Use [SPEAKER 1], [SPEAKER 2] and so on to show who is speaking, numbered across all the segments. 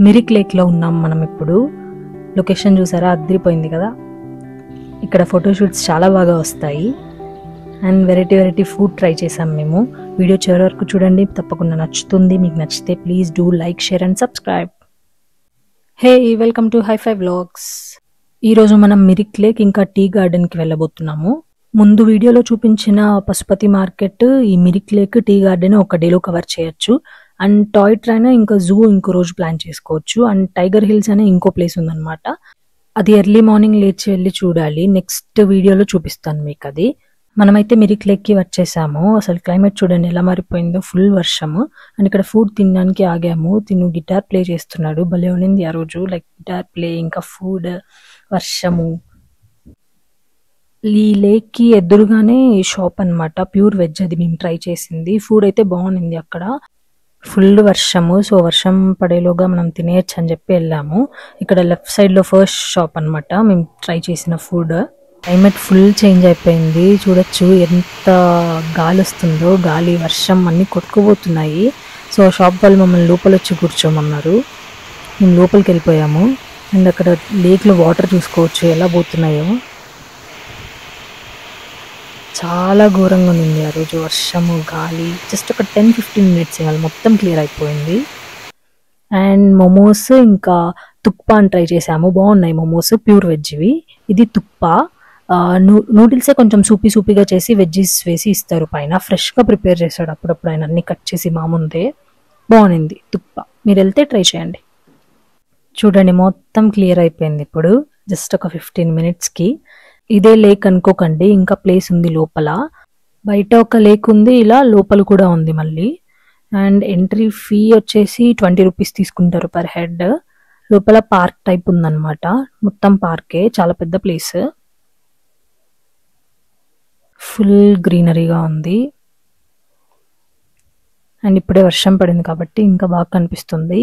[SPEAKER 1] మిరిక్ లేక్లో ఉన్నాం మనం ఇప్పుడు. లొకేషన్ చూసారా, అదిరిపోయింది కదా. ఇక్కడ ఫోటోషూట్స్ చాలా బాగా వస్తాయి. అండ్ వెరైటీ ఫుడ్ ట్రై చేసాం మేము. వీడియో చివరి వరకు చూడండి, తప్పకుండా నచ్చుతుంది. మీకు నచ్చితే please do like, share and subscribe. Hey, welcome to high five vlogs. ఈరోజు మనం మిరిక్ లేక్ ఇంకా టీ గార్డెన్కి వెళ్ళబోతున్నాము. ముందు వీడియోలో చూపించిన పశుపతి మార్కెట్, ఈ మిరిక్ లేక్, టీ గార్డెన్ ఒక డేలో కవర్ చేయొచ్చు. అండ్ టాయ్ ట్రైన్ ఇంకా జూ ఇంకో రోజు ప్లాన్ చేసుకోవచ్చు. అండ్ టైగర్ హిల్స్ అనే ఇంకో ప్లేస్ ఉందన్నమాట. అది ఎర్లీ మార్నింగ్ లేచి వెళ్ళి చూడాలి. నెక్స్ట్ వీడియోలో చూపిస్తాను మీకు అది. మనమైతే మిరిక్ లేక్కి వచ్చేసాము. అసలు క్లైమేట్ చూడండి ఎలా మారిపోయిందో, ఫుల్ వర్షము. అండ్ ఇక్కడ ఫుడ్ తినడానికి ఆగాము. తిను గిటార్ ప్లే చేస్తున్నాడు, భలే ఉన్నింది ఆ రోజు. లైక్ గిటార్ ప్లే ఇంకా ఫుడ్, వర్షము. ఈ లేక్ కి ఎదురుగానే షాప్ అన్నమాట, ప్యూర్ వెజ్. అది మేము ట్రై చేసింది. ఫుడ్ అయితే బాగుంది. అక్కడ ఫుల్ వర్షము, సో వర్షం పడేలోగా మనం తినేయచ్చు అని చెప్పి వెళ్ళాము. ఇక్కడ లెఫ్ట్ సైడ్ లో ఫస్ట్ షాప్ అన్నమాట మేము ట్రై చేసిన ఫుడ్. క్లైమేట్ ఫుల్ చేంజ్ అయిపోయింది. చూడొచ్చు ఎంత గాలి వస్తుందో. గాలి, వర్షం అన్ని కొట్టుకుపోతున్నాయి. సో షాప్ వాళ్ళు మమ్మల్ని లోపల వచ్చి కూర్చోమన్నారు. మేము లోపలికి వెళ్ళిపోయాము. అండ్ అక్కడ లేక్లో వాటర్ చూసుకోవచ్చు ఎలా పోతున్నాయో. చాలా ఘోరంగా ఉంది ఆ రోజు, వర్షము, గాలి. జస్ట్ ఒక 10-15 మినిట్స్ ఇవాళ మొత్తం క్లియర్ అయిపోయింది. అండ్ మోమోస్ ఇంకా తుక్పా అని ట్రై చేసాము. బాగున్నాయి మోమోస్, ప్యూర్ వెజ్వి. ఇది తుక్పా. నూడిల్సే కొంచెం సూపీగా చేసి వెజ్జీస్ వేసి ఇస్తారు పైన. ఫ్రెష్గా ప్రిపేర్ చేస్తాడు అప్పుడప్పుడు ఆయన, అన్ని కట్ చేసి మా ముందే. బాగుంది తుక్పా. మీరు వెళ్తే ట్రై చేయండి. చూడండి మొత్తం క్లియర్ అయిపోయింది ఇప్పుడు, జస్ట్ ఒక 15 మినిట్స్కి. ఇదే లేక్ అనుకోకండి, ఇంకా ప్లేస్ ఉంది లోపల. బయట ఒక లేక్ ఉంది, ఇలా లోపల కూడా ఉంది మళ్ళీ. అండ్ ఎంట్రీ ఫీ వచ్చేసి 20 రూపీస్ తీసుకుంటారు పర్ హెడ్. లోపల పార్క్ టైప్ ఉందన్నమాట, మొత్తం పార్కే, చాలా పెద్ద ప్లేస్. ఫుల్ గ్రీనరీగా ఉంది. అండ్ ఇప్పుడే వర్షం పడింది కాబట్టి ఇంకా బాగా కనిపిస్తుంది.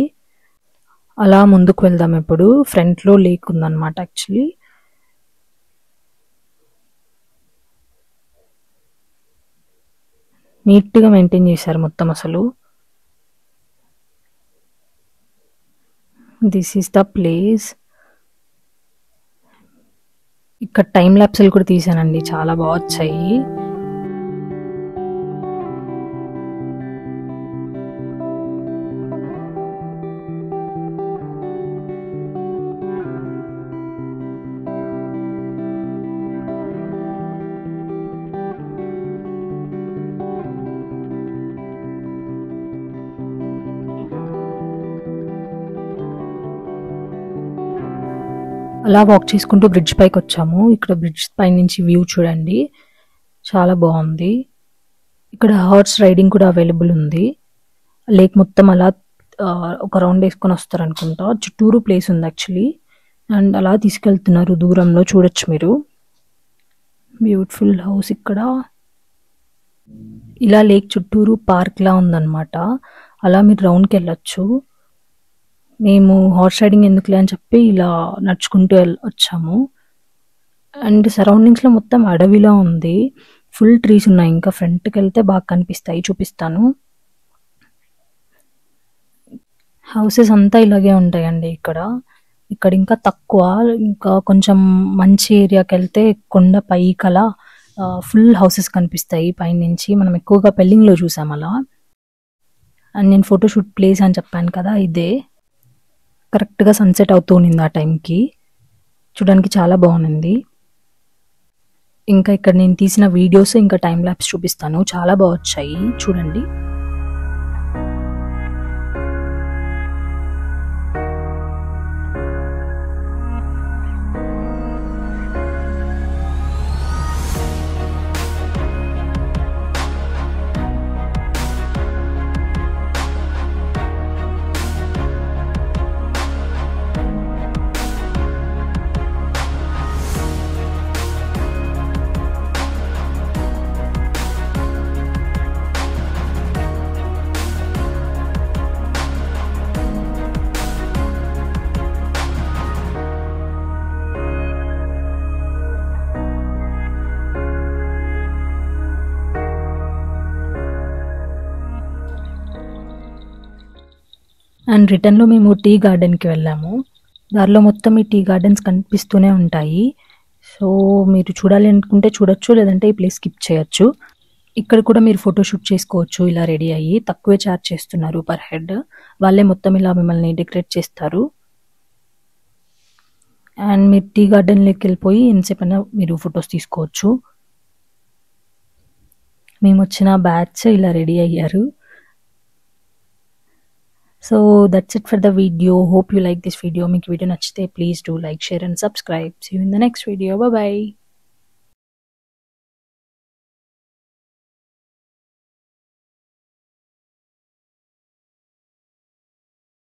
[SPEAKER 1] అలా ముందుకు వెళ్దాం. ఇప్పుడు ఫ్రంట్ లో లేక్ ఉందన్నమాట. యాక్చువల్లీ నీట్గా మెయింటైన్ చేశారు మొత్తం అసలు. This is the place. ఇక్కడ టైం ల్యాప్స్లు కూడా తీసానండి, చాలా బాగా వచ్చాయి. అలా వాక్ చేసుకుంటూ బ్రిడ్జ్ పైకి వచ్చాము. ఇక్కడ బ్రిడ్జ్ పై నుంచి వ్యూ చూడండి, చాలా బాగుంది. ఇక్కడ హార్స్ రైడింగ్ కూడా అవైలబుల్ ఉంది. లేక్ మొత్తం అలా ఒక రౌండ్ వేసుకొని వస్తారు అనుకుంటా. చుట్టూరు ప్లేస్ ఉంది యాక్చువల్లీ. అండ్ అలా తీసుకెళ్తున్నారు దూరంలో, చూడొచ్చు మీరు. బ్యూటిఫుల్ హౌస్ ఇక్కడ. ఇలా లేక్ చుట్టూరు పార్క్ లా ఉందన్నమాట. అలా మీరు రౌండ్కి వెళ్ళొచ్చు. మేము హార్స్ రైడింగ్ ఎందుకులే అని చెప్పి ఇలా నడుచుకుంటూ వచ్చాము. అండ్ సరౌండింగ్స్ లో మొత్తం అడవిలా ఉంది, ఫుల్ ట్రీస్ ఉన్నాయి. ఇంకా ఫ్రంట్కి వెళ్తే బాగా కనిపిస్తాయి, చూపిస్తాను. హౌసెస్ అంతా ఇలాగే ఉంటాయండి ఇక్కడ. ఇక్కడ ఇంకా తక్కువ, ఇంకా కొంచెం మంచి ఏరియాకి వెళ్తే కొండ పైకలా ఫుల్ హౌసెస్ కనిపిస్తాయి పైనుంచి. మనం ఎక్కువగా పెళ్లింగ్లో చూసాం అలా. అండ్ నేను ఫోటోషూట్ ప్లేస్ అని చెప్పాను కదా, ఇదే. కరెక్ట్గా సన్సెట్ అవుతూ ఉన్నింది ఆ టైంకి. చూడడానికి చాలా బాగుంది. ఇంకా ఇక్కడ నేను తీసిన వీడియోస్ ఇంకా టైం ల్యాప్స్ చూపిస్తాను, చాలా బాగా వచ్చాయి, చూడండి. అండ్ రిటర్న్లో మేము టీ గార్డెన్కి వెళ్ళాము. దారిలో మొత్తం ఈ టీ గార్డెన్స్ కనిపిస్తూనే ఉంటాయి. సో మీరు చూడాలి అనుకుంటే చూడొచ్చు, లేదంటే ఈ ప్లేస్ స్కిప్ చేయొచ్చు. ఇక్కడ కూడా మీరు ఫోటోషూట్ చేసుకోవచ్చు ఇలా రెడీ అయ్యి. తక్కువే ఛార్జ్ చేస్తున్నారు పర్ హెడ్. వాళ్ళే మొత్తం ఇలా మిమ్మల్ని డెకరేట్ చేస్తారు. అండ్ మీరు టీ గార్డెన్లోకి వెళ్ళిపోయి ఎంతసేపైనా మీరు ఫొటోస్ తీసుకోవచ్చు. మేము వచ్చిన బ్యాచ్ ఇలా రెడీ అయ్యారు. So that's it for the video. Hope you like this video. మీకు వీడియో నచ్చితే please do like, share and subscribe. See you in the next video. Bye bye.